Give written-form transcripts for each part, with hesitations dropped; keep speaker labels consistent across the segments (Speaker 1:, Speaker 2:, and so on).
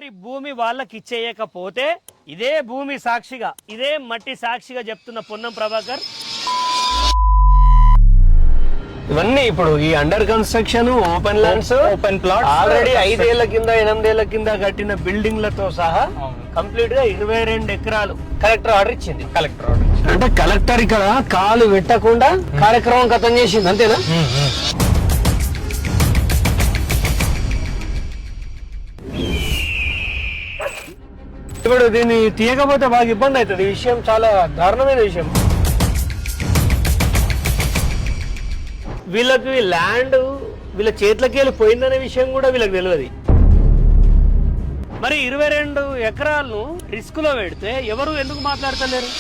Speaker 1: ఎవరి భూమి వాళ్ళకి ఇచ్చేయకపోతే ఇదే భూమి సాక్షిగా, ఇదే మట్టి సాక్షిగా చెప్తున్న పొన్నం ప్రభాకర్, ఇవన్నీ ఇప్పుడు ఈ under construction open lands,
Speaker 2: open plot
Speaker 1: already 5 ఏళ్ల కింద 8 ఏళ్ల కింద కట్టిన బిల్డింగ్లతో సహా కంప్లీట్ గా 22 ఎకరాలు కలెక్టర్ ఆర్డర్ ఇచ్చింది.
Speaker 2: కలెక్టర్ ఆర్డర్
Speaker 1: అంటే కలెక్టర్ ఇక్కడ కాలు పెట్టకుండా కార్యక్రమం ఖతం చేసింది, అంతేనా? ఇప్పుడు దీన్ని తీయకపోతే బాగా ఇబ్బంది అవుతుంది. ఈ విషయం చాలా దారుణమైన విషయం. వీళ్ళకి ల్యాండ్ వీళ్ళ చేతులకి వెళ్ళి పోయిందనే విషయం కూడా వీళ్ళకి తెలియదు. మరి 22 ఎకరాలను రిస్క్ లో పెడితే ఎవరు ఎందుకు మాట్లాడతలేరు?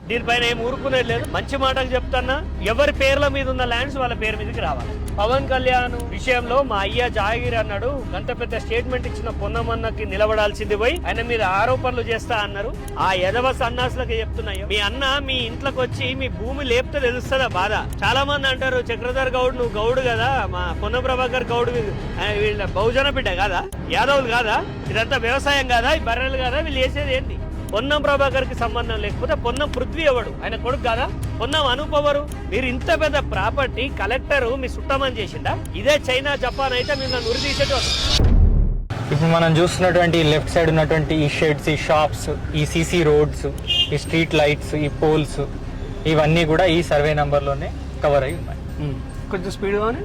Speaker 1: దీనిపైన ఏం ఊరుకునేది లేదు. మంచి మాటలు చెప్తాన్నా, ఎవరి పేర్ల మీద ఉన్న ల్యాండ్స్ వాళ్ళ పేరు మీదకి రావాలి. పవన్ కళ్యాణ్ విషయంలో మా అయ్య జాగిరి అన్నాడు, గంత పెద్ద స్టేట్మెంట్ ఇచ్చిన పొన్నమన్నకి నిలబడాల్సింది పోయి ఆయన మీద ఆరోపణలు చేస్తా అన్నారు. ఆ యదవ సన్నాసులకి చెప్తున్నాయి, మీ అన్న మీ ఇంట్లోకి వచ్చి మీ భూమి లేపితే తెలుస్తుందా బాధ? చాలా మంది అంటారు, చక్రధర్ గౌడ్ నువ్వు గౌడు కదా, మా పొన్నం ప్రభాకర్ గౌడ్ వీళ్ళ బహుజన బిడ్డ కాదా, యాదవులు కాదా, ఇదంతా వ్యవసాయం కాదా, ఈ బర్రెలు కాదా, వీళ్ళు చేసేది ఏంటి? పొన్నం ప్రభాకర్ కి సంబంధం లేకపోతే పొన్నం పృథ్వీ ఎవడు? ఆయన కొడుకు కాదా? పొన్నం అనుపవరు? మీరు ఇంత పెద్ద ప్రాపర్టీ కలెక్టర్ మీ సుట్టమని చేసిందా? ఇదే చైనా జపాన్ అయితే మీరు ఉరి తీసేటోళ్ళు.
Speaker 2: ఇప్పుడు మనం చూస్తున్నటువంటి లెఫ్ట్ సైడ్ ఉన్నటువంటి ఈ షెడ్స్, ఈ షాప్స్, ఈ సీసీ రోడ్స్, ఈ స్ట్రీట్ లైట్స్, ఈ పోల్స్, ఇవన్నీ కూడా ఈ సర్వే నంబర్ లోనే కవర్ అయి ఉన్నాయి.
Speaker 1: కొంచెం స్పీడ్ గానే.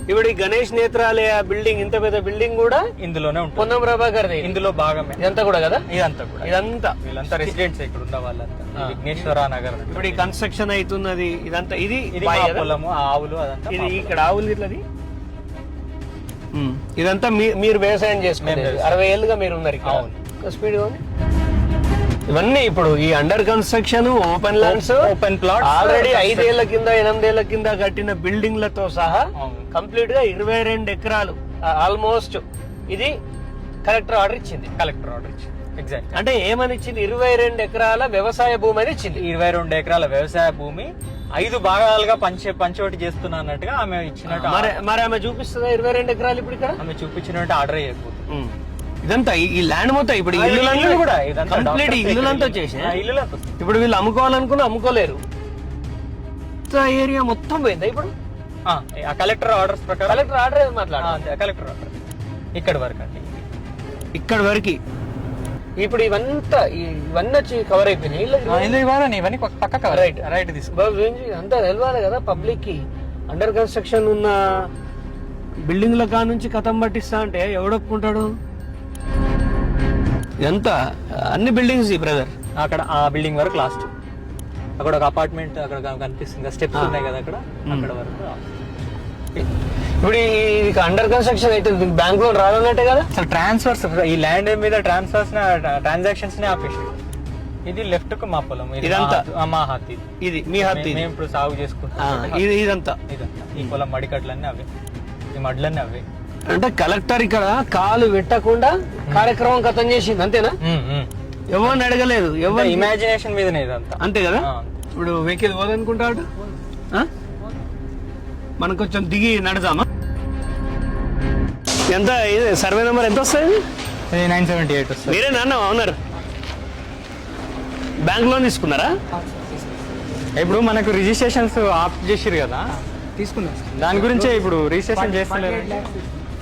Speaker 1: ఇప్పుడు ఈ గణేష్ నేత్రాలయ బిల్డింగ్, ఇంత పెద్ద బిల్డింగ్ కూడా
Speaker 2: ఇందులోనే ఉంటుంది.
Speaker 1: పొన్నం ప్రభాకర్
Speaker 2: ఇందులో భాగమే
Speaker 1: ఇదంతా కూడా కదా?
Speaker 2: ఇదంతా కూడా,
Speaker 1: ఇదంతా
Speaker 2: వీళ్ళంతా రెసిడెంట్స్ ఇక్కడ ఉన్న వాళ్ళంతా విఘ్నేశ్వర నగర్.
Speaker 1: ఇప్పుడు ఈ కన్స్ట్రక్షన్ అవుతున్నది ఇదంతా, ఇది
Speaker 2: పొలము, ఆవులు, అదంతా
Speaker 1: ఇది ఇక్కడ ఆవులు ఇట్లది. ఇదంతా మీరు వ్యవసాయం చేసుకునేది 60 ఏళ్ళుగా మీరు ఉన్నారు ఇక్కడ. స్పీడ్ గా ఇవన్నీ ఇప్పుడు ఈ under construction open lands,
Speaker 2: open plot
Speaker 1: already 5 ఏళ్ల కింద 8 ఏళ్ల కింద కట్టిన బిల్డింగ్లతో సహా కంప్లీట్ గా 22 ఎకరాలు ఆల్మోస్ట్ ఇది కలెక్టర్ ఆర్డర్ ఇచ్చింది.
Speaker 2: కలెక్టర్ ఆర్డర్ ఇచ్చింది. ఎగ్జాక్ట్.
Speaker 1: అంటే ఏమని ఇచ్చింది? 22 ఎకరాల వ్యవసాయ భూమి అని ఇచ్చింది.
Speaker 2: 22 ఎకరాల వ్యవసాయ భూమి 5 భాగాలుగా పంచోటి చేస్తున్నా అన్నట్టుగా ఆమె ఇచ్చినట్టు.
Speaker 1: మరి ఆమె చూపిస్తుందా 22 ఎకరాలు? ఇప్పుడు ఇక్కడ
Speaker 2: ఆమె చూపించినట్టు ఆర్డర్ అయిపోతుంది.
Speaker 1: ఇదంతా ఈ ల్యాండ్ మొత్తం ఇప్పుడు ఇల్లు కూడా కంప్లీట్ ఇల్లులంతా వచ్చేసి ఇప్పుడు వీళ్ళు అమ్ముకోవాలనుకున్నా అమ్ముకోలేరు. ఏరియా మొత్తం పోయిందా ఇప్పుడు?
Speaker 2: కలెక్టర్ ఆర్డర్స్ ప్రకారం.
Speaker 1: కలెక్టర్ ఆర్డర్ మాట్లాడాలి.
Speaker 2: కలెక్టర్ ఆర్డర్ ఇక్కడ వరకు అండి,
Speaker 1: ఇక్కడ వరకు. ఇప్పుడు ఇవన్నీ వచ్చి కవర్ అయిపోయినాయి.
Speaker 2: ఇవన్నీ పక్క కవర్. రైట్ రైట్
Speaker 1: అంతా తెలవాలి కదా పబ్లిక్ కి. అండర్ కన్స్ట్రక్షన్ ఉన్న బిల్డింగ్ల కా నుంచి కథం పట్టిస్తా అంటే ఎవడొప్పుకుంటాడు? ఎంత అన్ని బిల్డింగ్స్ బ్రదర్.
Speaker 2: అక్కడ ఆ బిల్డింగ్ వరకు లాస్ట్, అక్కడ ఒక అపార్ట్మెంట్ అక్కడ కనిపిస్తుంది, స్టెప్స్ ఉన్నాయి కదా అక్కడ, అక్కడ వరకు.
Speaker 1: ఇప్పుడు ఇది అండర్ కన్స్ట్రక్షన్ అయితే బ్యాంక్ లోన్ రాదన్నట్టే కదా.
Speaker 2: అసలు ట్రాన్స్ఫర్స్, ఈ ల్యాండ్ మీద ట్రాన్స్ఫర్స్ ట్రాన్సాక్షన్స్ ని ఆపేసి. ఇది లెఫ్ట్ కు మా పొలం,
Speaker 1: ఇదంతా
Speaker 2: మా హత్తి,
Speaker 1: ఇది మీ హత్తి,
Speaker 2: మేము ఇప్పుడు సాగు చేసుకుంటాం.
Speaker 1: ఇదంతా
Speaker 2: ఈ పొలం మడికట్లన్నీ అవే, ఈ మడ్లన్నీ అవే.
Speaker 1: అంటే కలెక్టర్ ఇక్కడ కాలు పెట్టకుండా కార్యక్రమం ఖతం చేసింది, అంతేనా? ఎవరిని అడగలేదు, ఎవరు
Speaker 2: ఇమాజినేషన్ మీదనే ఇదంతా,
Speaker 1: అంతే కదా. ఇప్పుడు వెహికల్ పోదనుకుంటాడు, మనం కొంచెం దిగి నడదామా? ఎంత సర్వే నెంబర్ ఎంత వస్తుంది?
Speaker 2: 978 వస్తుంది.
Speaker 1: మీరే నాన్న ఓనర్? బ్యాంక్ లోన్ తీసుకున్నారా?
Speaker 2: ఇప్పుడు మనకు రిజిస్ట్రేషన్స్ ఆప్ చేసిరు కదా, తీసుకున్నాం. దాని గురించే ఇప్పుడు రిజిస్ట్రేషన్ చేస్తలేరు.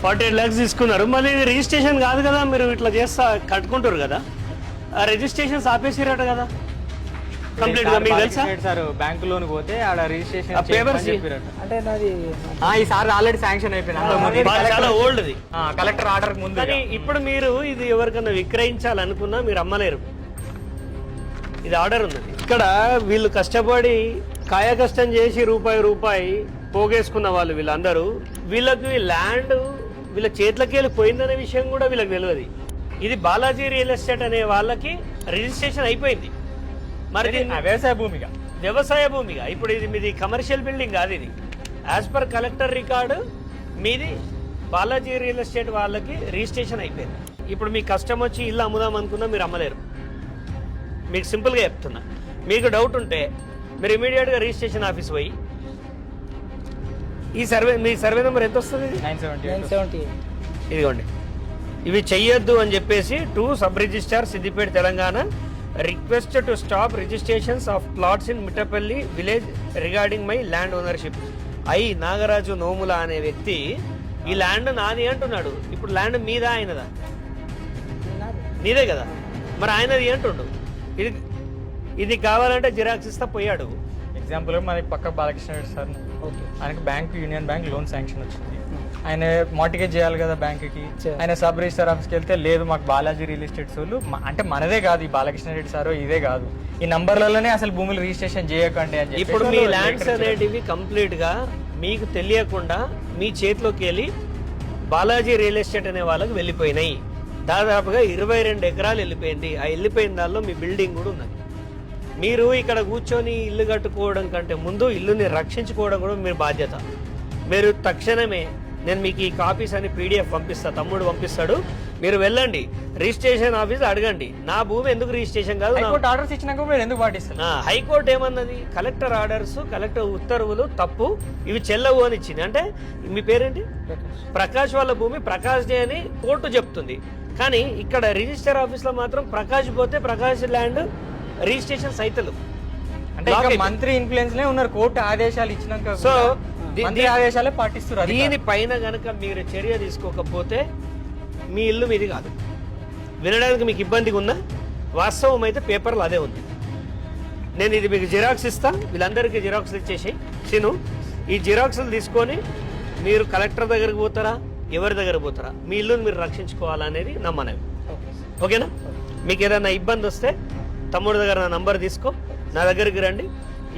Speaker 1: 48 lakhs తీసుకున్నారు. మళ్ళీ ఇది రిజిస్ట్రేషన్ కాదు కదా, మీరు ఇట్లా చేస్తా కట్టుకుంటారు కదా. ఆ రిజిస్ట్రేషన్స్ ఆపేసిరట కదా కంప్లీట్ గా. మీకు తెలుసా
Speaker 2: సార్, బ్యాంక్ లోన్ పోతే ఆడ రిజిస్ట్రేషన్
Speaker 1: పేపర్స్
Speaker 2: అంటే ఈసారి ఆల్రెడీ శాంక్షన్ అయిపోయింది,
Speaker 1: చాలా ఓల్డ్ ది
Speaker 2: కలెక్టర్ ఆర్డర్ ముందు.
Speaker 1: కానీ ఇప్పుడు మీరు ఇది ఎవరికన్నా విక్రయించాలనుకున్నా మీరు అమ్మలేరు. ఇది ఆర్డర్ ఉన్నది. ఇక్కడ వీళ్ళు కష్టపడి కాయకష్టం చేసి రూపాయి పోగేసుకున్న వాళ్ళు వీళ్ళందరూ, వీళ్ళకి ల్యాండ్ వీళ్ళ చేతులకి వెళ్ళి పోయిందనే విషయం కూడా వీళ్ళకి తెలియదు. ఇది బాలాజీ రియల్ ఎస్టేట్ అనే వాళ్ళకి రిజిస్ట్రేషన్ అయిపోయింది. మరి వ్యవసాయ భూమిగా ఇప్పుడు ఇది మీది కమర్షియల్ బిల్డింగ్ కాదు. ఇది యాజ్ పర్ కలెక్టర్ రికార్డు మీది బాలాజీ రియల్ ఎస్టేట్ వాళ్ళకి రిజిస్ట్రేషన్ అయిపోయింది. ఇప్పుడు మీకు కష్టం వచ్చి ఇల్లు అమ్ముదాం అనుకున్నా మీరు అమ్మలేరు. మీకు సింపుల్గా చెప్తున్నా. మీకు డౌట్ ఉంటే మీరు ఇమీడియట్గా రిజిస్ట్రేషన్ ఆఫీస్ పోయి ఈ సర్వే మీ సర్వే నెంబర్ ఎంత వస్తుంది?
Speaker 2: 978.
Speaker 1: ఇదిగోండి, ఇవి చెయ్యొద్దు అని చెప్పేసి to sub registrar Siddipet Telangana request to stop registrations of plots in Mittapalli village regarding my land ownership. Nagaraju Nomula అనే వ్యక్తి ఈ ల్యాండ్ నాది అంటున్నాడు. ఇప్పుడు ల్యాండ్ మీద ఆయనదా? నీదే కదా, మరి ఆయనది అంటుండు. ఇది కావాలంటే జిరాక్స్ ఇస్తా పోయాడు.
Speaker 2: ఎగ్జాంపుల్ మనకి పక్క బాలకృష్ణ రెడ్డి సార్, ఆయనకి bank union bank loan sanction వచ్చింది. ఆయన మార్టిగేజ్ చేయాలి కదా బ్యాంక్కి. ఆయన సబ్ రిజిస్టర్ ఆఫీస్కి వెళ్తే లేదు మాకు బాలాజీ రియల్ ఎస్టేట్స్ వాళ్ళు, అంటే మనదే కాదు ఈ బాలకృష్ణ రెడ్డి సార్, ఇదే కాదు ఈ నంబర్లలోనే అసలు భూములు రిజిస్ట్రేషన్ చేయకండి అని చెప్పి.
Speaker 1: ఇప్పుడు మీ ల్యాండ్స్ అనేటివి కంప్లీట్ గా మీకు తెలియకుండా మీ చేతిలోకి వెళ్ళి బాలాజీ రియల్ ఎస్టేట్ అనే వాళ్ళకి వెళ్ళిపోయినాయి. దాదాపుగా 22 ఎకరాలు వెళ్ళిపోయింది. ఆ వెళ్ళిపోయిన దానిలో మీ బిల్డింగ్ కూడా ఉన్నది. మీరు ఇక్కడ కూర్చొని ఇల్లు కట్టుకోవడం కంటే ముందు ఇల్లుని రక్షించుకోవడం కూడా మీరు బాధ్యత. మీరు తక్షణమే నేను మీకు ఈ కాపీస్ అని PDF పంపిస్తా, తమ్ముడు పంపిస్తాడు. మీరు వెళ్ళండి రిజిస్ట్రేషన్ ఆఫీస్ అడగండి, నా భూమి ఎందుకు రిజిస్ట్రేషన్ కాదు.
Speaker 2: హైకోర్టు ఆర్డర్స్ ఇచ్చినాక మీరు ఎందుకు పాటిస్తారు?
Speaker 1: హైకోర్టు ఏమన్నది? కలెక్టర్ ఆర్డర్స్, కలెక్టర్ ఉత్తర్వులు తప్పు, ఇవి చెల్లవు అని ఇచ్చింది. అంటే మీ పేరేంటి? ప్రకాష్ వాళ్ళ భూమి ప్రకాష్ డే అని కోర్టు చెప్తుంది. కానీ ఇక్కడ రిజిస్టర్ ఆఫీస్ లో మాత్రం ప్రకాష్ పోతే ప్రకాష్ ల్యాండ్ రిజిస్ట్రేషన్ సైతలు.
Speaker 2: అంటే మంత్రి ఇన్ఫ్లుయెన్స్ లే ఉన్నారు. కోర్టు ఆదేశాలు ఇచ్చినాక
Speaker 1: సో
Speaker 2: మంత్రి ఆదేశాలే పాటిస్తున్నారు.
Speaker 1: దీనిపైన గనక మీరు చర్య తీసుకోకపోతే మీ ఇల్లు మీది కాదు. వినడానికి మీకు ఇబ్బందిగా ఉన్నా వాస్తవం అయితే పేపర్లు అదే ఉంది. నేను ఇది మీకు జిరాక్స్ ఇస్తా, వీళ్ళందరికీ జిరాక్స్లు ఇచ్చేసి సీను ఈ జిరాక్స్లు తీసుకొని మీరు కలెక్టర్ దగ్గరికి పోతారా, ఎవరి దగ్గర పోతారా, మీ ఇల్లుని మీరు రక్షించుకోవాలనేది నా మనవి. ఓకేనా? మీకు ఏదైనా ఇబ్బంది వస్తే తమ్ముడి దగ్గర నా నంబర్ తీసుకో, నా దగ్గరికి రండి.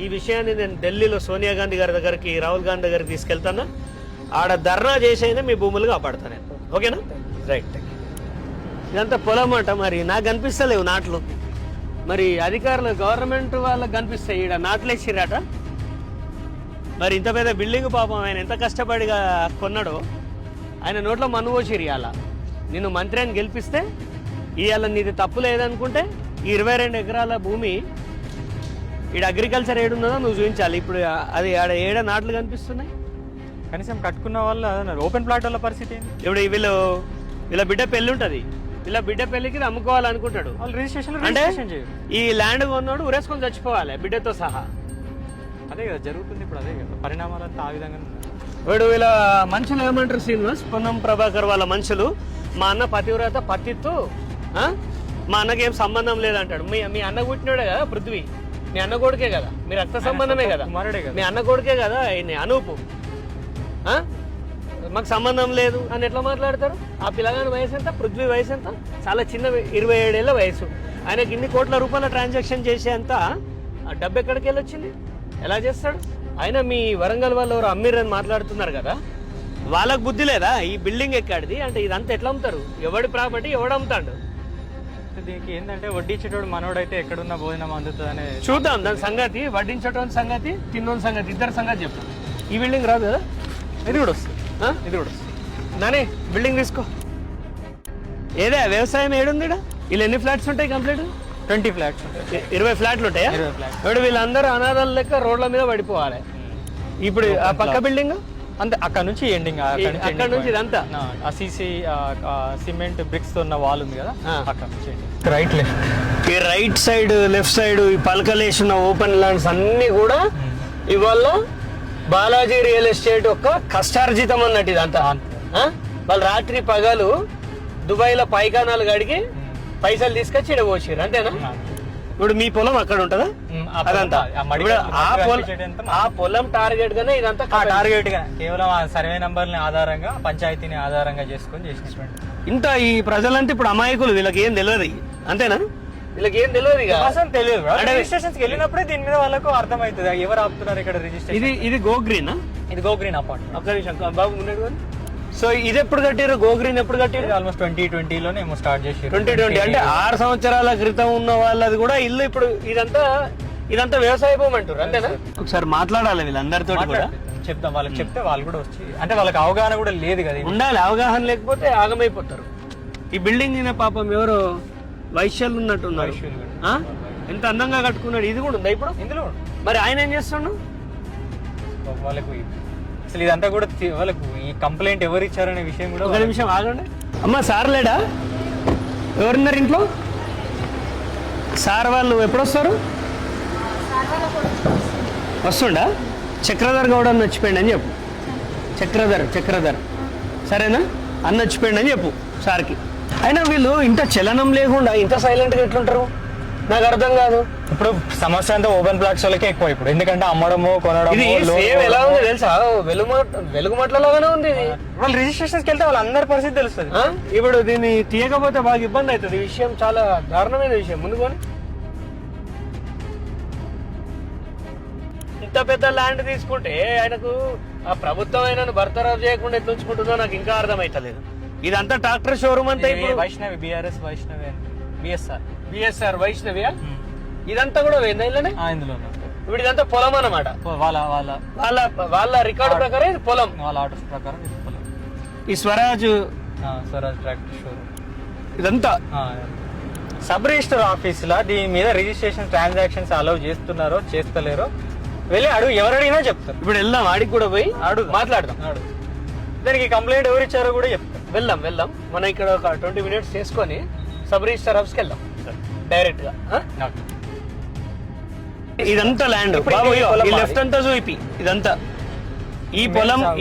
Speaker 1: ఈ విషయాన్ని నేను ఢిల్లీలో సోనియా గాంధీ గారి దగ్గరికి, రాహుల్ గాంధీ దగ్గరికి తీసుకెళ్తాను. ఆడ ధర్నా చేసైనా మీ భూములు కాపాడుతాను నేను. ఓకేనా? రైట్. ఇదంతా పొలం అంట, మరి నాకు కనిపిస్తలేవు నాట్లు. మరి అధికారులు గవర్నమెంట్ వాళ్ళకి కనిపిస్తాయి, ఈడ నాట్లేసిరాట. మరి ఇంత పెద్ద బిల్డింగ్ పాపం ఆయన ఎంత కష్టపడిగా కొన్నాడో, ఆయన నోట్లో మన్ను పోసిరు. ఇవాళ నిన్ను మంత్రి అని గెలిపిస్తే ఇవాళ నీది తప్పు లేదనుకుంటే ఈ 22 ఎకరాల భూమి ఈడ అగ్రికల్చర్ ఏడున్నదో నువ్వు చూపించాలి. ఇప్పుడు అది ఆడ ఏడ నాట్లు కనిపిస్తున్నాయి.
Speaker 2: కనీసం కట్టుకున్న వాళ్ళు ఓపెన్ ప్లాట్ వాళ్ళ పరిస్థితి ఏంటి?
Speaker 1: ఇప్పుడు వీళ్ళ బిడ్డ పెళ్ళి ఉంటుంది, వీళ్ళ బిడ్డ పెళ్లికి ఇది అమ్ముకోవాలనుకుంటాడు.
Speaker 2: వాళ్ళు రిజిస్ట్రేషన్
Speaker 1: అంటే ఈ ల్యాండ్ కొన్నాడు ఉరేసుకొని చచ్చిపోవాలి బిడ్డతో సహా.
Speaker 2: అదే కదా జరుగుతుంది ఇప్పుడు. అదే కదా పరిణామాలంతా ఆ విధంగా.
Speaker 1: వీడు వీళ్ళ మనుషులు ఏమంటారు శ్రీనివాస్, పొన్నం ప్రభాకర్ వాళ్ళ మనుషులు, మా అన్న పతివ్రత పతిత్తు, మా అన్నకి ఏం సంబంధం లేదంటాడు. మీ అన్న పుట్టినాడే కదా పృథ్వీ, మీ అన్న కొడుకే కదా, మీ రక్త సంబంధమే కదా, మీ అన్న కొడుకే కదా అనూపు. మాకు సంబంధం లేదు అని ఎట్లా మాట్లాడతారు? ఆ పిల్లగాని వయసు ఎంత, పృథ్వీ వయసు ఎంత? చాలా చిన్న 27 ఏళ్ళ వయసు. ఆయనకి ఇన్ని కోట్ల రూపాయల ట్రాన్సాక్షన్ చేసేంత డబ్బు ఎక్కడికి వెళ్ళొచ్చింది? ఎలా చేస్తాడు? ఆయన మీ వరంగల్ వాళ్ళు ఎవరు అమ్మిరని మాట్లాడుతున్నారు కదా, వాళ్ళకు బుద్ధి లేదా? ఈ బిల్డింగ్ ఎక్కడిది అంటే ఇదంతా ఎట్లా అమ్ముతారు? ఎవడి ప్రాపర్టీ ఎవడు అమ్ముతాడు?
Speaker 2: దీనికి ఏంటంటే వడ్డించేటోడు మనోడైతే ఎక్కడున్న భోజనం అందుతుందని
Speaker 1: చూద్దాం. దాని సంగతి, వడ్డించడం సంగతి, తిన్న సంగతి, ఇద్దరు సంగతి చెప్తాం. ఈ బిల్డింగ్ రాదు కదా,
Speaker 2: ఇది కూడా వస్తుంది. ఇది కూడా
Speaker 1: నానే బిల్డింగ్ తీసుకో. ఏదే వ్యవసాయం ఏడుంది? వీళ్ళు ఎన్ని ఫ్లాట్స్ ఉంటాయి కంప్లీట్?
Speaker 2: 20 ఫ్లాట్స్.
Speaker 1: 20 ఫ్లాట్లు ఉంటాయా? ఇప్పుడు వీళ్ళందరూ అనాథాల లెక్క రోడ్ల మీద పడిపోవాలి. ఇప్పుడు ఆ పక్క బిల్డింగ్
Speaker 2: అంతే, అక్కడ నుంచి ఎండింగ్.
Speaker 1: అక్కడ నుంచి ఇదంతా
Speaker 2: ఆ సీసీ సిమెంట్ బ్రిక్స్ తో ఉన్న వాల్ ఉంది కదా, అక్కడ నుంచి రైట్ లెఫ్ట్.
Speaker 1: ఈ రైట్ సైడ్ లెఫ్ట్ సైడ్ ఈ పలకలేసిన ఓపెన్ ల్యాండ్స్ అన్ని కూడా ఇవాళ బాలాజీ రియల్ ఎస్టేట్ యొక్క కష్టార్జితం అన్నట్టు ఇదంతా. వాళ్ళు రాత్రి పగలు దుబాయ్లో పైకానాలు కడిగి పైసలు తీసుకొచ్చి ఇక్కడ పోసారు, అంతేనా? ఇప్పుడు మీ పొలం అక్కడ ఉంటుందా? అదంతా ఆ పొలం టార్గెట్ గానే ఇదంతా
Speaker 2: టార్గెట్ గా కేవలం ఆ సర్వే నంబర్ ఆధారంగా, పంచాయతీని ఆధారంగా చేసుకొని చేసినటువంటి
Speaker 1: ఇంత ఈ ప్రజలంతా ఇప్పుడు అమాయకులు, వీళ్ళకి ఏం తెలియదు, అంతేనా? వీళ్ళకి ఏం తెలియదు,
Speaker 2: తెలియదు. రిజిస్ట్రేషన్ వెళ్ళినప్పుడే దీని మీద వాళ్ళకు అర్థమవుతుంది ఎవరు ఆపుతున్నారు ఇక్కడ రిజిస్ట్రేషన్.
Speaker 1: ఇది గోగ్రీన్,
Speaker 2: ఇది గోగ్రీన్ అపార్ట్మెంట్.
Speaker 1: ఒక్క నిమిషం బాబు ఉన్నాడు. సో ఇది ఎప్పుడు కట్టారు? గోగ్రీన్ ఎప్పుడు కట్టారు?
Speaker 2: ఆల్మోస్ట్ 2020లోనే ఏమో స్టార్ట్ చేసి.
Speaker 1: 2020 అంటే 6 సంవత్సరాల క్రితం ఉన్న వాళ్ళది కూడా ఇల్లు. ఇప్పుడు ఇదంతా వ్యవసాయ భూమి అంటారు, అంతేనా? ఒకసారి మాట్లాడాలి వీళ్ళందరితో కూడా,
Speaker 2: చెప్తాం. వాళ్ళకి చెప్తే వాళ్ళు కూడా వచ్చి, అంటే వాళ్ళకి అవగాహన కూడా లేదు కదా,
Speaker 1: ఉండాలి. అవగాహన లేకపోతే ఆగమైపోతారు. ఈ బిల్డింగ్ పాపం ఎవరో వైశ్యాలు ఉన్నట్టున్నారు. ఎంత అందంగా కట్టుకున్నాడు. ఇది కూడా ఉందా ఇప్పుడు ఇందులో? మరి ఆయన ఏం చేస్తున్నాడు?
Speaker 2: వాళ్ళకు అసలు ఇదంతా కూడా వాళ్ళకు ఈ కంప్లైంట్ ఎవరు ఇచ్చారనే విషయం కూడా
Speaker 1: ఒక నిమిషం ఆగండి. అమ్మ సార్ లేడా? ఎవరున్నారు ఇంట్లో? సార్ వాళ్ళు ఎప్పుడు వస్తారు? వస్తుండా? చక్రధర్ గౌడ్ అన్న వచ్చిపోయింది అని చెప్పు. చక్రధర్ సరేనా? అన్న వచ్చిపోయింది అని చెప్పు సార్కి. అయినా వీళ్ళు ఇంత చలనం లేకుండా ఇంత సైలెంట్గా ఎట్లుంటారు నాకు అర్థం కాదు.
Speaker 2: ఇప్పుడు సమస్య అంతా ఓపెన్ ప్లాట్స్ వాళ్ళకే ఎక్కువ ఇప్పుడు, ఎందుకంటే అమ్మడము కొనడం.
Speaker 1: ఇది సేమ్ ఎలా ఉంది తెలుసా? వెలుగుమట్లలోగానే ఉంది ఇది.
Speaker 2: వాళ్ళు రిజిస్ట్రేషన్స్కి వెళ్తే వాళ్ళందరి పరిస్థితి తెలుస్తుంది.
Speaker 1: ఇప్పుడు దీన్ని తీయకపోతే బాగా ఇబ్బంది అవుతుంది. ఈ విషయం చాలా దారుణమైన విషయం. ముందుకొని ఇంత పెద్ద ల్యాండ్ తీసుకుంటే ఆయనకు ఆ ప్రభుత్వం ఆయనను బర్తరఫ్ చేయకుండా ఎట్లా ఉంచుకుంటుందో నాకు ఇంకా అర్థమైతలేదు. ఇదంతా ట్రాక్టర్ షోరూమ్ అంతా ఇప్పుడు
Speaker 2: వైష్ణవి బిఆర్ఎస్ వైష్ణవి
Speaker 1: బిఎస్ఆర్ వైష్ణవియా ఇదంతా కూడా పోయిందా ఇలానే?
Speaker 2: ఇందులో
Speaker 1: ఇప్పుడు ఇదంతా పొలం అన్నమాట. వాళ్ళ రికార్డు ప్రకారం ఇది పొలం.
Speaker 2: వాళ్ళ ఆర్డర్స్ ప్రకారం ఇది పొలం.
Speaker 1: ఈ స్వరాజ్
Speaker 2: ట్రాక్టర్ షోరూమ్
Speaker 1: ఇదంతా
Speaker 2: సబ్ రిజిస్టర్ ఆఫీసులో దీని మీద రిజిస్ట్రేషన్ ట్రాన్సాక్షన్స్ అలౌ చేస్తున్నారో చేస్తలేరో వెళ్ళి అడుగు, ఎవరు అడిగినా చెప్తారు.
Speaker 1: ఇప్పుడు వెళ్దాం, ఆడికి కూడా పోయి మాట్లాడదాం.
Speaker 2: దానికి కంప్లైంట్ ఎవరు ఇచ్చారో కూడా చెప్తారు.
Speaker 1: వెళ్దాం. మనం ఇక్కడ ఒక 20 minutes చేసుకొని సబ్ రిజిస్టర్ ఆఫీస్కి వెళ్దాం డైరెక్ట్ గా. ఇదంతా ల్యాండ్ లెఫ్ట్ అంతా చూపి. ఇదంతా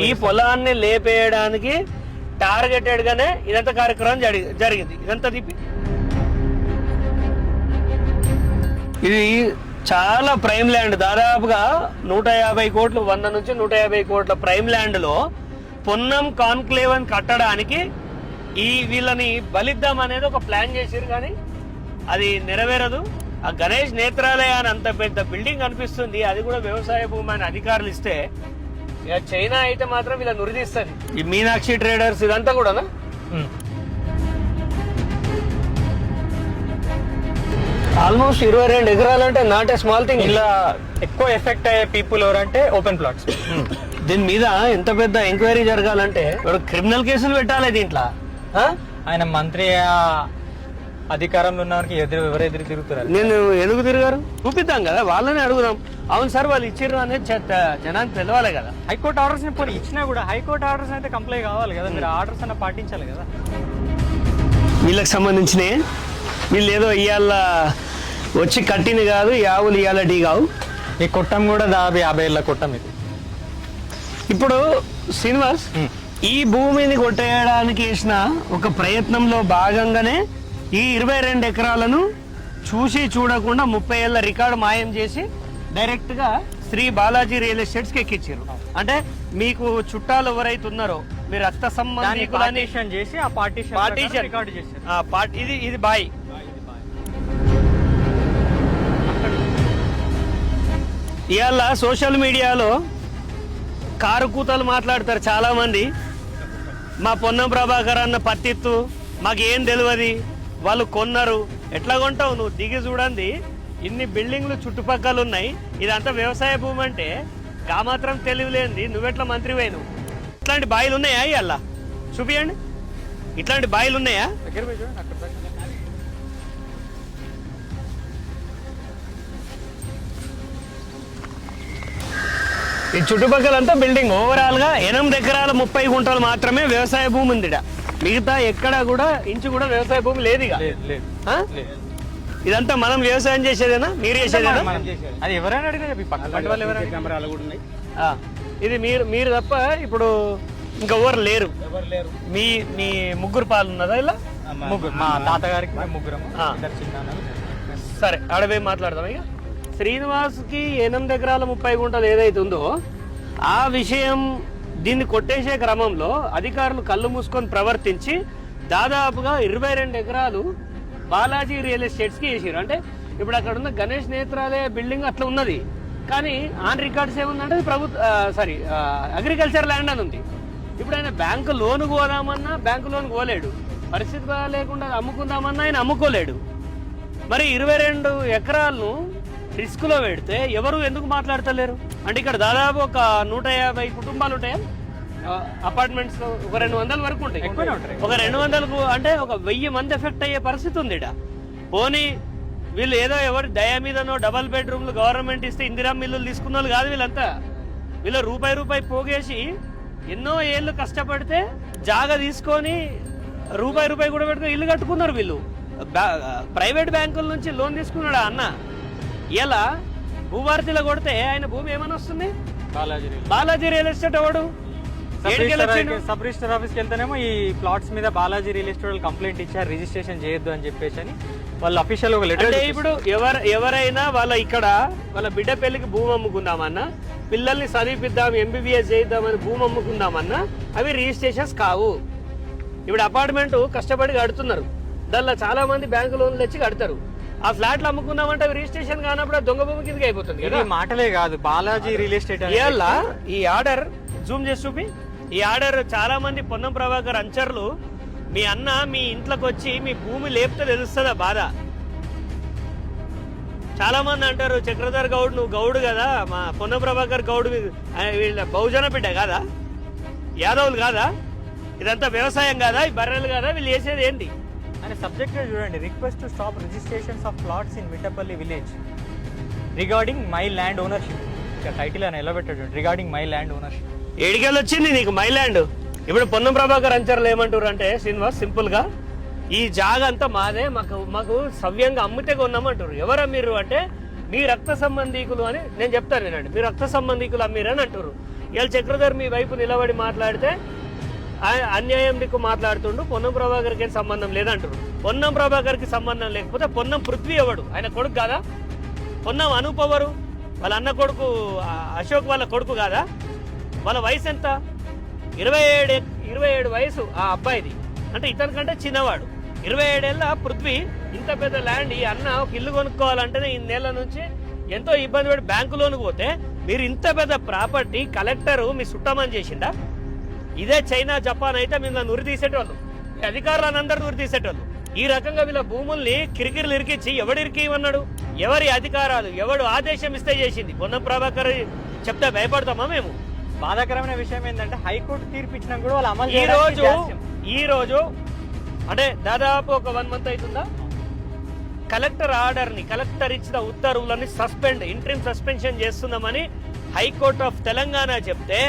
Speaker 1: ఈ పొలాన్ని లేపేయడానికి టార్గెటెడ్ గానే ఇదంతా కార్యక్రమం జరిగింది. ఇదంతా తిప్పి ఇది చాలా ప్రైమ్ ల్యాండ్. దాదాపుగా 150 కోట్లు, 100 నుంచి 150 కోట్ల ప్రైమ్ ల్యాండ్ లో పొన్నం కాన్క్లేవ్ అని కట్టడానికి వీళ్ళని బలిద్దాం అనేది ఒక ప్లాన్ చేసిరు, కానీ అది నెరవేరదు. ఆ గణేష్ నేత్రాలయ అని అంత పెద్ద బిల్డింగ్ అనిపిస్తుంది, అది కూడా వ్యవసాయ భూమి అని అధికారులు ఇస్తే ఇక చైనా అయితే మాత్రం వీళ్ళని ఉరిదిస్తుంది. ఈ మీనాక్షి ట్రేడర్స్ ఇదంతా కూడానా? ఆల్మోస్ట్ 22 ఎకరాలు అంటే నాట్ ఏ స్మాల్ థింగ్.
Speaker 2: ఇలా ఎక్కువ ఎఫెక్ట్ అయ్యే పీపుల్ ఎవరంటే ఓపెన్ ప్లాట్స్.
Speaker 1: దీని మీద ఎంత పెద్ద ఎంక్వైరీ జరగాలంటే క్రిమినల్ కేసులు పెట్టాలి దీంట్లో.
Speaker 2: ఆయన మంత్రి అధికారంలో ఉన్నవారికి ఎవరు ఎదురు తిరుగుతున్నారు?
Speaker 1: నేను ఎందుకు తిరిగారు చూపిద్దాం కదా, వాళ్ళని అడుగుదాం. అవును సార్ వాళ్ళు ఇచ్చిర్రు అనేది జనానికి తెలవాలి కదా.
Speaker 2: హైకోర్టు ఆర్డర్స్ ఇచ్చినా కూడా హైకోర్టు ఆర్డర్స్ అయితే కంప్లై కావాలి కదా, మీరు ఆర్డర్స్ అన్న పాటించాలి కదా.
Speaker 1: వీళ్ళకి సంబంధించిన వీళ్ళు ఏదో ఇవాళ వచ్చి కట్టింది కాదు, ఈ ఆవులు ఇవాళ టీ కావు.
Speaker 2: ఈ కొట్టం కూడా దాదాపు 50 ఏళ్ళ కొట్టం ఇది.
Speaker 1: ఇప్పుడు శ్రీనివాస్ ఈ భూమిని కొట్టేయడానికి చేసిన ఒక ప్రయత్నంలో భాగంగానే ఈ 22 ఎకరాలను చూసి చూడకుండా 30 ఏళ్ల రికార్డు మాయం చేసి డైరెక్ట్ గా శ్రీ బాలాజీ రియల్ ఎస్టేట్స్ కి ఎక్కించారు. అంటే మీకు చుట్టాలు ఎవరైతే ఉన్నారో మీరు రక్త సంబంధికులని
Speaker 2: చేసి ఆ పార్టీషన్ రికార్డు చేశారు.
Speaker 1: ఇది బాయ్. ఇవాళ సోషల్ మీడియాలో కారు కూతలు మాట్లాడతారు చాలా మంది. మా పొన్నం ప్రభాకర్ అన్న పత్తిత్తు మాకేం తెలియదు, వాళ్ళు కొన్నారు. ఎట్లా కొంటావు నువ్వు? దిగి చూడండి, ఇన్ని బిల్డింగ్లు చుట్టుపక్కల ఉన్నాయి, ఇదంతా వ్యవసాయ భూమి అంటే గా మాత్రం తెలియలేంది. నువ్వెట్లా మంత్రి పోయి నువ్వు? ఇట్లాంటి బాయిలు ఉన్నాయా? ఇవాళ చూపియండి, ఇట్లాంటి బాయిలు ఉన్నాయా? ఈ చుట్టుపక్కలంతా బిల్డింగ్. ఓవరాల్ గా 8 ఎకరాల 30 గుంటలు మాత్రమే వ్యవసాయ భూమి ఉంది. మిగతా ఎక్కడ కూడా ఇంచు కూడా వ్యవసాయ భూమి లేదు. ఇదంతా మనం వ్యవసాయం చేసేదేనా? మీరు చేసేదేనా?
Speaker 2: అది ఎవరైనా అడిగినా
Speaker 1: ఇది మీరు తప్ప ఇప్పుడు ఇంకెవరు లేరు. మీ ముగ్గురు పాలు ఉన్నదా ఇలా?
Speaker 2: ముగ్గురు. మా తాతగారికి ముగ్గురము.
Speaker 1: సరే ఆడపోయి మాట్లాడదాం. ఇక శ్రీనివాస్కి 8 ఎకరాల 30 గుంటలు ఏదైతే ఉందో ఆ విషయం దీన్ని కొట్టేసే క్రమంలో అధికారులు కళ్ళు మూసుకొని ప్రవర్తించి దాదాపుగా 22 ఎకరాలు బాలాజీ రియల్ ఎస్టేట్స్ కి వేసారు. అంటే ఇప్పుడు అక్కడ ఉన్న గణేష్ నేత్రాలయ బిల్డింగ్ అట్లా ఉన్నది, కానీ ఆన్ రికార్డ్స్ ఏముందంటే అగ్రికల్చర్ ల్యాండ్ అని ఉంది. ఇప్పుడు ఆయన బ్యాంకు లోన్ పోదామన్నా బ్యాంకు లోన్ పోలేడు, పరిస్థితి లేకుండా అమ్ముకుందామన్నా ఆయన అమ్ముకోలేడు. మరి 22 ఎకరాలను రిస్క్ లో పెడితే ఎవరు ఎందుకు మాట్లాడతలేరు? అంటే ఇక్కడ దాదాపు ఒక 150 కుటుంబాలు ఉంటాయా? అపార్ట్మెంట్స్ ఒక 200 వరకు ఉంటాయి. ఒక 200కు అంటే ఒక 1000 మంది ఎఫెక్ట్ అయ్యే పరిస్థితి ఉంది ఇక్కడ. పోనీ వీళ్ళు ఏదో ఎవరు దయ మీదనో డబల్ బెడ్రూమ్లు గవర్నమెంట్ ఇస్తే ఇందిరా మిల్లులు తీసుకున్న వాళ్ళు కాదు వీళ్ళంతా. వీళ్ళ రూపాయి పోగేసి ఎన్నో ఏళ్ళు కష్టపడితే జాగా తీసుకొని రూపాయి కూడా పెట్టుకొని ఇల్లు కట్టుకున్నారు. వీళ్ళు ప్రైవేట్ బ్యాంకుల నుంచి లోన్ తీసుకున్నాడు అన్న. ఇలా భూభారతిలో కొడితే ఆయన భూమి ఏమని వస్తుంది? బాలాజీ రియల్ ఎస్టేట్ ఎవడు?
Speaker 2: సబ్ రిజిస్టర్ ఆఫీస్కి వెళ్తేనేమో ఈ ప్లాట్స్ మీద బాలాజీ రియల్ ఎస్టేట్ కంప్లైంట్ ఇచ్చారు, రిజిస్ట్రేషన్ చేయొద్దు అని చెప్పేసి అని వాళ్ళు అఫీషియల్ ఒక లెటర్.
Speaker 1: ఇప్పుడు ఎవరైనా వాళ్ళ బిడ్డ పెళ్లికి భూమి అమ్ముకుందామన్నా, పిల్లల్ని చదివిద్దాం ఎంబీబీఎస్ చేద్దామని భూమి అమ్ముకుందామన్నా అవి రిజిస్ట్రేషన్స్ కావు. ఇప్పుడు అపార్ట్మెంట్ కష్టపడి కడుతున్నారు, దానిలో చాలా మంది బ్యాంకు లోన్లు తెచ్చి కడతారు. ఆ ఫ్లాట్లు అమ్ముకుందామంటే అవి రిజిస్ట్రేషన్ కానప్పుడు దొంగ భూమి కిందకి అయిపోతుంది కదా.
Speaker 2: మాటలే కాదు, బాలాజీ రియల్ ఎస్టేట్
Speaker 1: ఈ ఆర్డర్ జూమ్ చేసి చూపి. ఈ ఆర్డర్ చాలా మంది పొన్నం ప్రభాకర్ అంచర్లు మీ అన్న మీ ఇంట్లోకి వచ్చి మీ భూమి లేపితే తెలుస్తుందా బాధ. చాలా మంది అంటారు చక్రధర్ గౌడ్ నువ్వు గౌడు కదా, మా పొన్నం ప్రభాకర్ గౌడ్ వీళ్ళ బహుజన బిడ్డ కాదా, యాదవులు కాదా, ఇదంతా వ్యవసాయం కాదా, ఈ బర్రెలు కాదా, వీళ్ళు చేసేది ఏంటి
Speaker 2: అనే సబ్జెక్ట్ చూడండి. Request to stop registrations of plots in Mittapalli village regarding my land ownership. Title అని ఎలా పెట్టాడు చూడండి, రిగార్డింగ్ మై ల్యాండ్ ఓనర్షిప్.
Speaker 1: ఏడికెళ్ళి వచ్చింది నీకు మై ల్యాండ్? ఇప్పుడు పొన్నం ప్రభాకర్ అంచర్లు ఏమంటారు అంటే శ్రీనివాస్ సింపుల్ గా ఈ జాగా అంతా మాదే, మాకు సవ్యంగా అమ్మితే కొన్నామంటారు. ఎవరు అమ్మిర్రు అంటే మీ రక్త సంబంధీకులు అని నేను చెప్తాను వినండి. మీ రక్త సంబంధీకులు అమ్మిరని అంటారు. ఇవాళ చక్రధర్ మీ వైపు నిలబడి మాట్లాడితే అన్యాయం దిక్కు మాట్లాడుతుండు, పొన్నం ప్రభాకర్కి సంబంధం లేదంటారు. పొన్నం ప్రభాకర్కి సంబంధం లేకపోతే పొన్నం పృథ్వీ ఎవడు? ఆయన కొడుకు కాదా? పొన్నం అనూప్ ఎవరు? వాళ్ళ అన్న కొడుకు అశోక్ వాళ్ళ కొడుకు కాదా? వాళ్ళ వయసు ఎంత? 27 వయసు ఆ అబ్బాయిది. అంటే ఇతని కంటే చిన్నవాడు. 27 ఏళ్ళ పృథ్వీ ఇంత పెద్ద ల్యాండ్. ఈ అన్న ఒక ఇల్లు కొనుక్కోవాలంటేనే ఈ నెల నుంచి ఎంతో ఇబ్బంది పడి బ్యాంకు లోనికి పోతే మీరు ఇంత పెద్ద ప్రాపర్టీ కలెక్టర్ మీ సుట్టమని చేసిండా? ఇదే చైనా జపాన్ అయితే మిమ్మల్ని ఉరి తీసేటోళ్ళు, అధికారులను అందరూ ఉరి తీసేటోళ్ళు. ఈ రకంగా వీళ్ళ భూముల్ని కిరికిరిలు ఇరికించి ఎవడు ఇరికివన్నాడు? ఎవరి అధికారాలు ఎవడు ఆదేశం ఇస్తే చేసింది? పొన్నం ప్రభాకర్ చెప్తే భయపడతామా మేము?
Speaker 2: బాధాకరమైన విషయం ఏంటంటే హైకోర్టు తీర్పు ఇచ్చినా కూడా వాళ్ళు అమలు
Speaker 1: ఈ రోజు అంటే దాదాపు ఒక 1 మంత్ అవుతుందా కలెక్టర్ ఇచ్చిన ఉత్తర్వులని ఇంట్రీమ్ సస్పెన్షన్ చేస్తున్నామని హైకోర్టు ఆఫ్ తెలంగాణ చెప్తే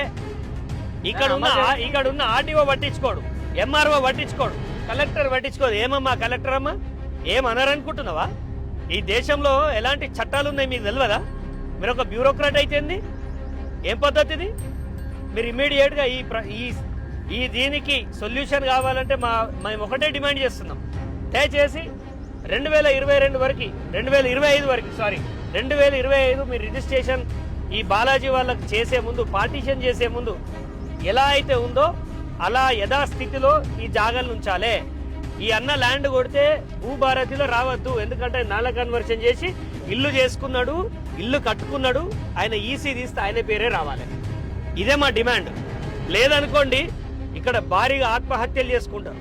Speaker 1: ఇక్కడున్న ఆర్టీఓ పట్టించుకోడు, ఎంఆర్ఓ పట్టించుకోడు, కలెక్టర్ పట్టించుకోదు. ఏమమ్మా కలెక్టర్ అమ్మా ఏమనరనుకుంటున్నావా? ఈ దేశంలో ఎలాంటి చట్టాలు ఉన్నాయి మీకు తెలియదా? మీరు ఒక బ్యూరోక్రాట్ అయితేంది? ఏం పద్ధతిది? మీరు ఇమ్మీడియట్ గా ఈ దీనికి సొల్యూషన్ కావాలంటే మేము ఒకటే డిమాండ్ చేస్తున్నాం. దయచేసి 2022 వరకు 2025 వరకు 2025 మీరు రిజిస్ట్రేషన్ ఈ బాలాజీ వాళ్ళకి చేసే ముందు, పార్టీషన్ చేసే ముందు ఎలా అయితే ఉందో అలా యథాస్థితిలో ఈ జాగాలను ఉంచాలే. ఈ అన్న ల్యాండ్ కొడితే భూభారతిలో రావద్దు. ఎందుకంటే నాల కన్వర్షన్ చేసి ఇల్లు చేసుకున్నాడు, ఇల్లు కట్టుకున్నాడు. ఆయన ఈసీ తీస్తే ఆయన పేరే రావాలి. ఇదే మా డిమాండ్. లేదనుకోండి ఇక్కడ భారీగా ఆత్మహత్యలు చేసుకుంటారు.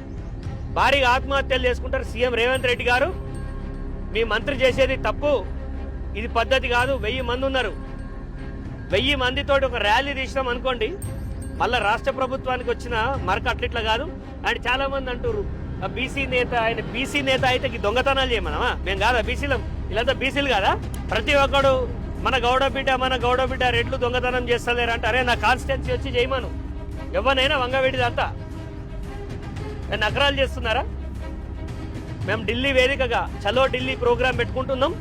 Speaker 1: సీఎం రేవంత్ రెడ్డి గారు మీ మంత్రి చేసేది తప్పు, ఇది పద్ధతి కాదు. 1000 మంది ఉన్నారు, 1000 మందితోటి ఒక ర్యాలీ తీసినాం అనుకోండి, మళ్ళీ రాష్ట్ర ప్రభుత్వానికి వచ్చిన మరక అట్లిట్లా కాదు. అండ్ చాలా మంది అంటారు బీసీ నేత, ఆయన బీసీ నేత అయితే దొంగతనాలు చేయమనమా? మేము కాదా బీసీలం? వీళ్ళంతా బీసీలు కాదా? ప్రతి ఒక్కడు మన గౌడ బిడ్డ రెడ్లు దొంగతనం చేస్తలేరు అంటే, అరే నా కాన్స్టిట్యున్సీ వచ్చి చేయమను. ఎవరినైనా వంగవేడిదంతా నగరాలు చేస్తున్నారా? మేము ఢిల్లీ వేదికగా చలో ఢిల్లీ ప్రోగ్రాం పెట్టుకుంటున్నాం.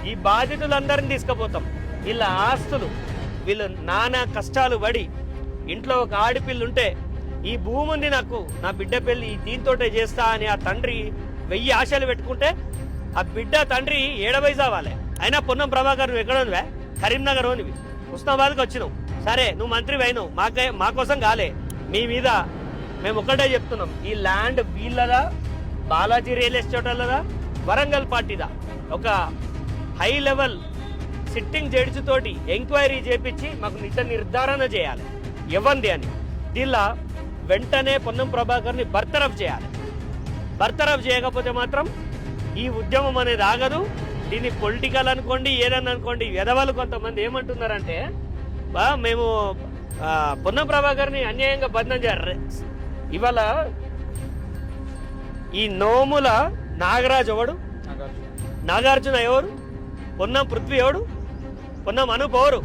Speaker 1: ఈ బాధితులందరినీ తీసుకుపోతాం. వీళ్ళ ఆస్తులు, వీళ్ళు నానా కష్టాలు పడి ఇంట్లో ఒక ఆడపిల్లుంటే ఈ భూమి ఉంది నాకు, నా బిడ్డ పెళ్లి దీంతోటే చేస్తా అని ఆ తండ్రి 1000 ఆశలు పెట్టుకుంటే ఆ బిడ్డ తండ్రి ఏడవైజ్ అవ్వాలి. అయినా పొన్నం ప్రభాకర్ నువ్వు ఎక్కడ ఉన్నవే? కరీంనగర్ ఓనివి, హుస్నాబాద్కి వచ్చినావు. సరే నువ్వు మంత్రి అయినావు, మా కోసం కాలే. మీ మీద మేము ఒక్కటే చెప్తున్నాం, ఈ ల్యాండ్ వీళ్ళదా, బాలాజీ రియల్ ఎస్టేట్ వాళ్ళదా, వరంగల్ పార్టీదా? ఒక హై లెవెల్ సిట్టింగ్ జడ్జి తోటి ఎంక్వైరీ చేపించి మాకు నిర్ధారణ చేయాలి ఇవ్వండి అని. దీనిలో వెంటనే పొన్నం ప్రభాకర్ని బర్తరఫ్ చేయాలి. బర్తరఫ్ చేయకపోతే మాత్రం ఈ ఉద్యమం అనేది ఆగదు. దీన్ని పొలిటికల్ అనుకోండి, ఏదన్నా అనుకోండి. ఎదవాళ్ళు కొంతమంది ఏమంటున్నారంటే మేము పొన్నం ప్రభాకర్ని అన్యాయంగా బంధం చేయాలి. ఇవాళ ఈ నోముల నాగరాజు ఎవడు? నాగార్జున ఎవరు? పొన్నం పృథ్వీ ఎవడు? పొన్నం అనూప్ ఎవరు?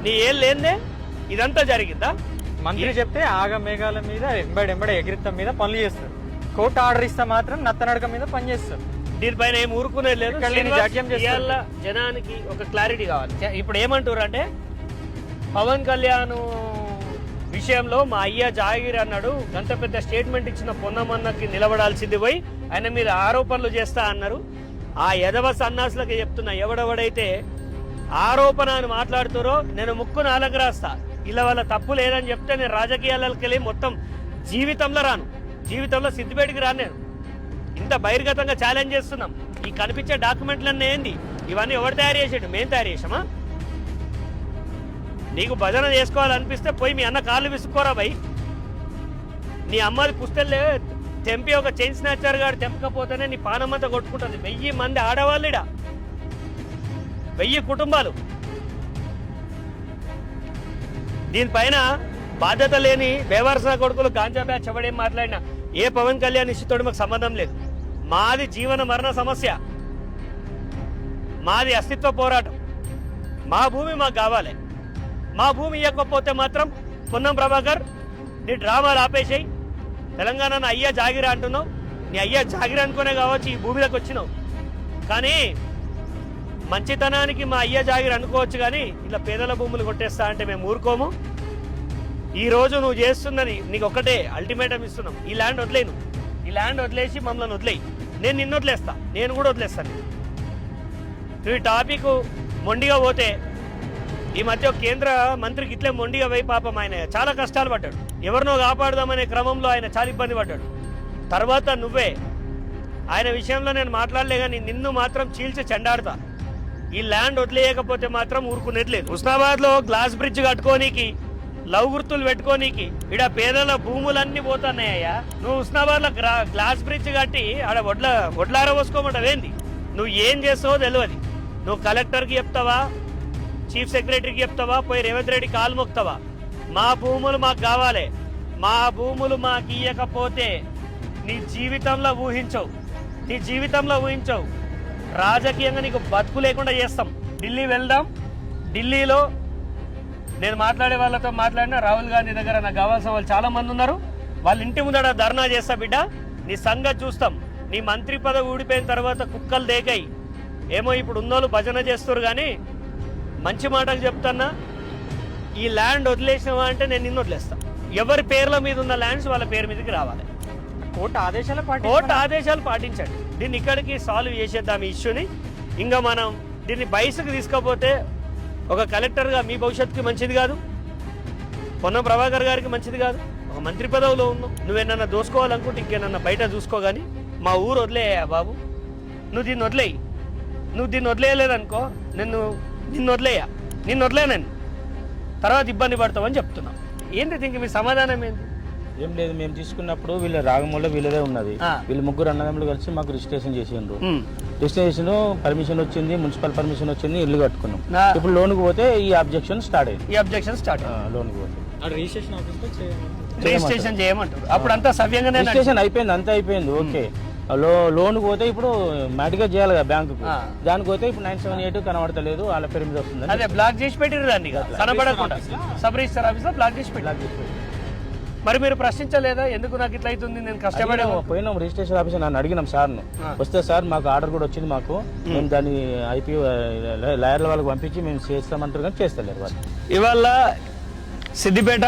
Speaker 1: నీ ఏం లేదే ఇదంతా జరిగిందా?
Speaker 2: మంత్రి చెప్తే ఆగ మేఘాల మీద ఎంబడి ఎగిరితం మీద పనులు చేస్తారు. కోర్టు ఆర్డర్ ఇస్తే మాత్రం నత్తనడక మీద పని చేస్తారు.
Speaker 1: దీనిపైన ఏం ఊరుకునేది లేదు.
Speaker 2: జాడ్యం చేస్తారు.
Speaker 1: ఇవాళ జనానికి ఒక క్లారిటీ కావాలి. ఇప్పుడు ఏమంటారు అంటే పవన్ కళ్యాణ్ విషయంలో మా అయ్య జాగిరి అన్నాడు, గంత పెద్ద స్టేట్మెంట్ ఇచ్చిన పొన్నమన్నకి నిలబడాల్సింది పోయి ఆయన మీద ఆరోపణలు చేస్తా అన్నారు. ఆ యదవ సన్నాసులకి చెప్తున్నా, ఎవడెవడైతే ఆరోపణ అని మాట్లాడుతారో నేను ముక్కు నాలుగు రాస్తా. ఇలా వాళ్ళ తప్పు లేదని చెప్తే నేను రాజకీయాలకి వెళ్ళి మొత్తం జీవితంలో రాను, జీవితంలో సిద్దిపేటకి రాను. నేను ఇంత బహిర్గతంగా ఛాలెంజ్ చేస్తున్నాం. ఈ కనిపించే డాక్యుమెంట్లన్నీ ఏంది? ఇవన్నీ ఎవరు తయారు చేసాడు? మేము తయారు చేసామా? నీకు భజన చేసుకోవాలనిపిస్తే పోయి మీ అన్న కాళ్ళు విసుక్కోరా భయ్. నీ అమ్మది పుస్తెల్లే తెంపి ఒక చైన్ స్నాచర్ గారు తెంపకపోతేనే నీ పానమంతా కొట్టుకుంటుంది. 1000 మంది ఆడవాళ్ళిడ, 1000 కుటుంబాలు. దీనిపైన బాధ్యత లేని బేవర్సన కొడుకులు గాంజా బ్యాచ్ ఎవడేం మాట్లాడినా ఏ పవన్ కళ్యాణ్ ఇష్టతోటి మాకు సంబంధం లేదు. మాది జీవన మరణ సమస్య, మాది అస్తిత్వ పోరాటం. మా భూమి మాకు కావాలి. మా భూమి ఇవ్వకపోతే మాత్రం పొన్నం ప్రభాకర్ నీ డ్రామాలు ఆపేసాయి. తెలంగాణ అయ్యా జాగిరి అంటున్నావు. నీ అయ్యా జాగిరి అనుకునే కావచ్చు ఈ భూమిలోకి వచ్చినావు. కానీ మంచితనానికి మా అయ్యా జాగిరి అనుకోవచ్చు, కానీ ఇలా పేదల భూములు కొట్టేస్తా అంటే మేము ఊరుకోము. ఈ రోజు నువ్వు చేస్తున్నది నీకు ఒక్కటే అల్టిమేటం ఇస్తున్నాం. ఈ ల్యాండ్ వదిలేను, ఈ ల్యాండ్ వదిలేసి మమ్మల్ని వదిలేయి. నేను నిన్ను వదిలేస్తా, నేను కూడా వదిలేస్తాను. నువ్వు ఈ టాపిక్ మొండిగా పోతే ఈ మధ్య కేంద్ర మంత్రికి ఇట్లే మొండిగా పోయి పాపం ఆయన చాలా కష్టాలు పడ్డాడు. ఎవరినో కాపాడదామనే క్రమంలో ఆయన చాలా ఇబ్బంది పడ్డాడు. తర్వాత నువ్వే ఆయన విషయంలో నేను మాట్లాడలే, కానీ నిన్ను మాత్రం చీల్చి చెండాడతా. ఈ ల్యాండ్ వదిలేయకపోతే మాత్రం ఊరుకునేది లేదు. హుస్నాబాద్లో గ్లాస్ బ్రిడ్జ్ కట్టుకోనీకి, లవ్ గుర్తులు పెట్టుకోనీకి ఈడ పేదల భూములన్నీ పోతున్నాయ్యా. నువ్వు హుస్నాబాద్లో గ్లాస్ బ్రిడ్జ్ కట్టి ఆడ వడ్లార పోసుకోమంటావేంది? నువ్వు ఏం చేస్తావో తెలియదు. నువ్వు కలెక్టర్కి చెప్తావా, చీఫ్ సెక్రటరీకి చెప్తావా, పోయి రేవంత్ రెడ్డి కాలు మొక్తావా? మా భూములు మాకు కావాలి, మా భూములు మాకు ఇయ్యకపోతే నీ జీవితంలో ఊహించవు, నీ జీవితంలో ఊహించవు. రాజకీయంగా నీకు బతుకు లేకుండా చేస్తాం. ఢిల్లీ వెళ్దాం. ఢిల్లీలో నేను మాట్లాడే వాళ్ళతో మాట్లాడినా, రాహుల్ గాంధీ దగ్గర నాకు కావాల్సిన వాళ్ళు చాలా మంది ఉన్నారు. వాళ్ళ ఇంటి ముందర ధర్నా చేస్తా బిడ్డ. నీ సంగతి చూస్తాం. నీ మంత్రి పదవి ఊడిపోయిన తర్వాత కుక్కలు దేకాయి. ఏమో ఇప్పుడు ఉన్నోళ్ళు భజన చేస్తారు, కానీ మంచి మాటలు చెప్తున్నా. ఈ ల్యాండ్ వదిలేసినవా అంటే నేను నిన్ను వదిలేస్తా. ఎవరి పేర్ల మీద ఉన్న ల్యాండ్స్ వాళ్ళ పేరు మీదకి రావాలి. కోర్టు ఆదేశాలు పాటించండి. దీన్ని ఇక్కడికి సాల్వ్ చేసేద్దాం ఈ ఇష్యూని. ఇంకా మనం దీన్ని బయసుకు తీసుకపోతే ఒక కలెక్టర్గా మీ భవిష్యత్తుకి మంచిది కాదు, పొన్నం ప్రభాకర్ గారికి మంచిది కాదు. ఒక మంత్రి పదవిలో ఉన్నావు. నువ్వేనన్నా దోసుకోవాలనుకుంటే ఇంకేనన్నా బయట చూసుకో, కానీ మా ఊరు వదిలేయా బాబు. నువ్వు దీన్ని వదిలేయి. నువ్వు దీన్ని వదిలేయలేదనుకో, నిన్ను వదిలేయను, తర్వాత ఇబ్బంది పడతావని చెప్తున్నా. ఏంటి దీనికి మీ సమాధానం ఏంటి?
Speaker 3: ఏం లేదు, మేము తీసుకున్నప్పుడు వీళ్ళ రాగంలో వీళ్ళదే ఉన్నది. వీళ్ళు ముగ్గురు అన్నదమ్ములు కలిసి మాకు రిజిస్ట్రేషన్ చేసిండ్రు. రిజిస్ట్రేషన్ పర్మిషన్ వచ్చింది, మున్సిపల్ పర్మిషన్ వచ్చింది, ఇల్లు కట్టుకున్నాం. ఇప్పుడు లోన్ కు పోతే ఈ అబ్జెక్షన్ స్టార్ట్ అయ్యింది. లోన్ కు పోతే
Speaker 1: రిజిస్ట్రేషన్ చేయమంటారు. అప్పుడు అంతా సవ్యంగానే
Speaker 3: రిజిస్ట్రేషన్ అయిపోయింది, అంతా అయిపోయింది. ఓకే, లోన్ పోతే ఇప్పుడు మ్యాటిగా చేయాలి కదా బ్యాంకు. దానికి పోతే ఇప్పుడు 978 కనబడతలేదు, వాళ్ళ పేరు మీద వస్తుంది.
Speaker 1: అదే బ్లాక్ చేసి పెట్టిరు దాన్ని, కనబడకుండా సబ్ రిజిస్టర్ ఆఫీసర్ బ్లాక్ చేసి పెట్టారు. మరి మీరు ప్రశ్నించలేదా? ఎందుకు నాకు ఇట్లా అవుతుంది, నేను కష్టపడే
Speaker 3: పోయినాం రిజిస్ట్రేషన్ ఆఫీసర్, నన్ను అడిగినాం సార్ను. వస్తే సార్ మాకు ఆర్డర్ కూడా వచ్చింది, మాకు మేము దాన్ని ఐపీ లాయర్ల వాళ్ళకి పంపించి మేము చేస్తామంటారు, కానీ చేస్తలేరు వాళ్ళు.
Speaker 1: ఇవాళ సిద్దిపేట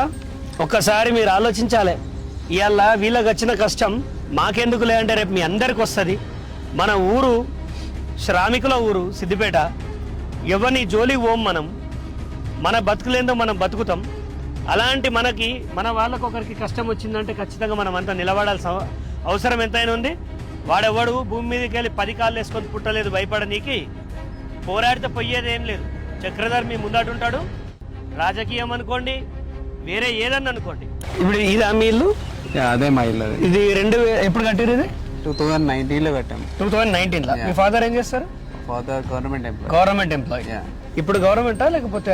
Speaker 1: ఒక్కసారి మీరు ఆలోచించాలి. ఇవాళ వీళ్ళకి వచ్చిన కష్టం మాకెందుకులే అంటే రేపు మీ అందరికి వస్తుంది. మన ఊరు శ్రామికుల ఊరు సిద్దిపేట. ఎవరిని జోలికి పోం మనం, మన బతుకులేందో మనం బతుకుతాం. అలాంటి మనకి మన వాళ్ళకు ఒకరికి కష్టం వచ్చిందంటే ఖచ్చితంగా మనం అంతా నిలబడాల్సిన అవసరం ఎంతైనా ఉంది. వాడెవడు భూమి మీదకి వెళ్ళి 10 కాళ్ళు వేసుకొని పుట్టలేదు భయపడనీకి. పోరాడితే పోయేది ఏం లేదు. చక్రధర్ మీ ముందటుంటాడు. రాజకీయం అనుకోండి, వేరే ఏదన్నా అనుకోండి. ఇప్పుడు ఇది మీ ఇల్లు?
Speaker 4: అదే మా ఇల్లు.
Speaker 1: ఇది ఎప్పుడు కట్టారు? ఇది
Speaker 4: 2019లో కట్టాము.
Speaker 1: 2019లో. మీ ఫాదర్ ఏం చేస్తారు?
Speaker 4: Father government employee.
Speaker 1: ఇప్పుడు గవర్నమెంటా లేకపోతే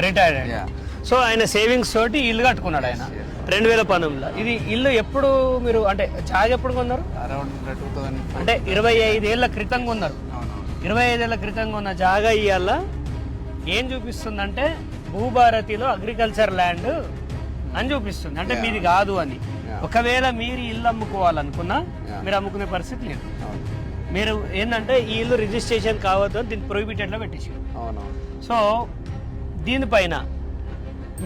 Speaker 1: రిటైర్డ్? సో ఆయన సేవింగ్స్ తోటి ఇల్లు కట్టుకున్నాడు ఆయన 2019లో. ఇది ఇల్లు ఎప్పుడు మీరు అంటే జాగా ఎప్పుడు కొన్నారు?
Speaker 4: అరౌండ్ 2000.
Speaker 1: అంటే 25 ఏళ్ల క్రితం కొన్నారు. 25 ఏళ్ల క్రితం కొన్న జాగా ఇవాళ ఏం చూపిస్తుందంటే భూభారతిలో అగ్రికల్చర్ ల్యాండ్ అని చూపిస్తుంది, అంటే మీది కాదు అని. ఒకవేళ మీరు ఇల్లు అమ్ముకోవాలనుకున్నా మీరు అమ్ముకునే పరిస్థితి లేదు. మీరు ఏంటంటే ఈ ఇల్లు రిజిస్ట్రేషన్ కావద్దు అని దీన్ని ప్రొహిబిటెడ్లో పెట్టేసి. సో దీనిపైన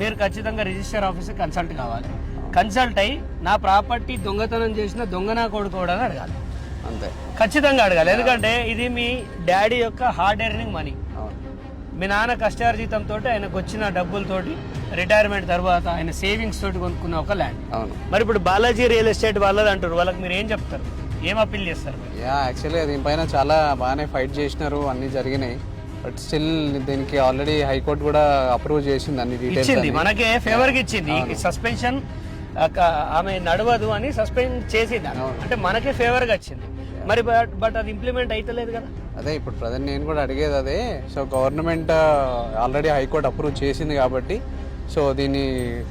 Speaker 1: మీరు ఖచ్చితంగా రిజిస్టర్ ఆఫీసర్ కన్సల్ట్ కావాలి. కన్సల్ట్ అయ్యి నా ప్రాపర్టీ దొంగతనం చేసిన దొంగ నా కొడుకోవడానికి అడగాలి,
Speaker 4: అంతే,
Speaker 1: ఖచ్చితంగా అడగాలి. ఎందుకంటే ఇది మీ డాడీ యొక్క హార్డ్ ఎర్నింగ్ మనీ. మీ నాన్న కష్టార్జితంతో ఆయనకు వచ్చిన డబ్బులతోటి రిటైర్మెంట్ తర్వాత ఆయన సేవింగ్స్ తోటి కొనుక్కున్న ఒక ల్యాండ్. మరి ఇప్పుడు బాలాజీ రియల్ ఎస్టేట్ వాళ్ళది అంటారు, వాళ్ళకి మీరు ఏం చెప్తారు, ఏం అప్పీల్ చేస్తారు?
Speaker 4: యాక్చువల్లీ దీనిపైన చాలా బాగానే ఫైట్ చేసినారు, అన్ని జరిగినాయి. బట్ స్టిల్ దీనికి ఆల్రెడీ హైకోర్టు కూడా అప్రూవ్ చేసింది, అన్ని డీటెయిల్స్
Speaker 1: ఇచ్చింది, మనకే ఫేవర్ గా ఇచ్చింది. సస్పెన్షన్ ఆమె నడవదు అని సస్పెండ్ చేసింది, అంటే మనకే ఫేవర్ గా వచ్చింది. మరి బట్ అది ఇంప్లిమెంట్ అయితలేదు కదా.
Speaker 4: అదే ఇప్పుడు ప్రజెంట్ నేను కూడా అడిగేది అదే. So government already high court approve చేసింది కాబట్టి సో దీన్ని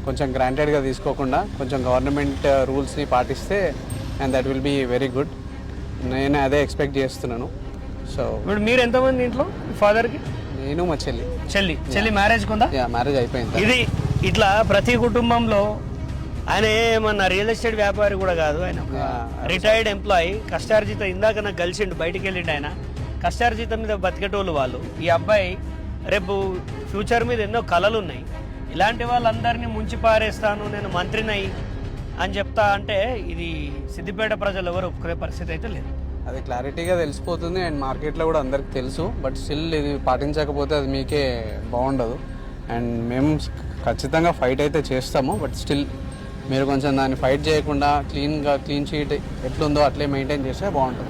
Speaker 4: కొంచెం గ్రాంటెడ్గా తీసుకోకుండా కొంచెం గవర్నమెంట్ రూల్స్ని పాటిస్తే and that will be very good. నేను అదే ఎక్స్పెక్ట్ చేస్తున్నాను. సో
Speaker 1: ఇప్పుడు మీరు ఎంతమంది ఇంట్లో? ఫాదర్కి?
Speaker 4: నేను మా చెల్లి
Speaker 1: మ్యారేజ్ కుందా?
Speaker 4: మ్యారేజ్ అయిపోయింది.
Speaker 1: ఇది ఇట్లా ప్రతి కుటుంబంలో ఆయన ఏమన్నా రియల్ ఎస్టేట్ వ్యాపారి కూడా కాదు, ఆయన రిటైర్డ్ ఎంప్లాయీ, కష్టార్జితం. ఇందాక నాకు కలిసిండు, బయటికి వెళ్ళిండు ఆయన. కష్టార్జితం మీద బతికేటోళ్ళు వాళ్ళు. ఈ అబ్బాయి రేపు ఫ్యూచర్ మీద ఎన్నో కళలు ఉన్నాయి. ఇలాంటి వాళ్ళందరినీ ముంచి పారేస్తాను, నేను మంత్రినై అని చెప్తా అంటే ఇది సిద్దిపేట ప్రజలు ఎవరు ఒప్పుకునే పరిస్థితి అయితే లేదు.
Speaker 4: అది క్లారిటీగా తెలిసిపోతుంది అండ్ మార్కెట్లో కూడా అందరికి తెలుసు. బట్ స్టిల్ ఇది పాటించకపోతే అది మీకే బాగుండదు. అండ్ మేము ఖచ్చితంగా ఫైట్ అయితే చేస్తాము. బట్ స్టిల్ మీరు కొంచెం దాన్ని ఫైట్ చేయకుండా క్లీన్ షీట్ ఎట్లుందో అట్లే మెయింటైన్ చేస్తే బాగుంటుంది.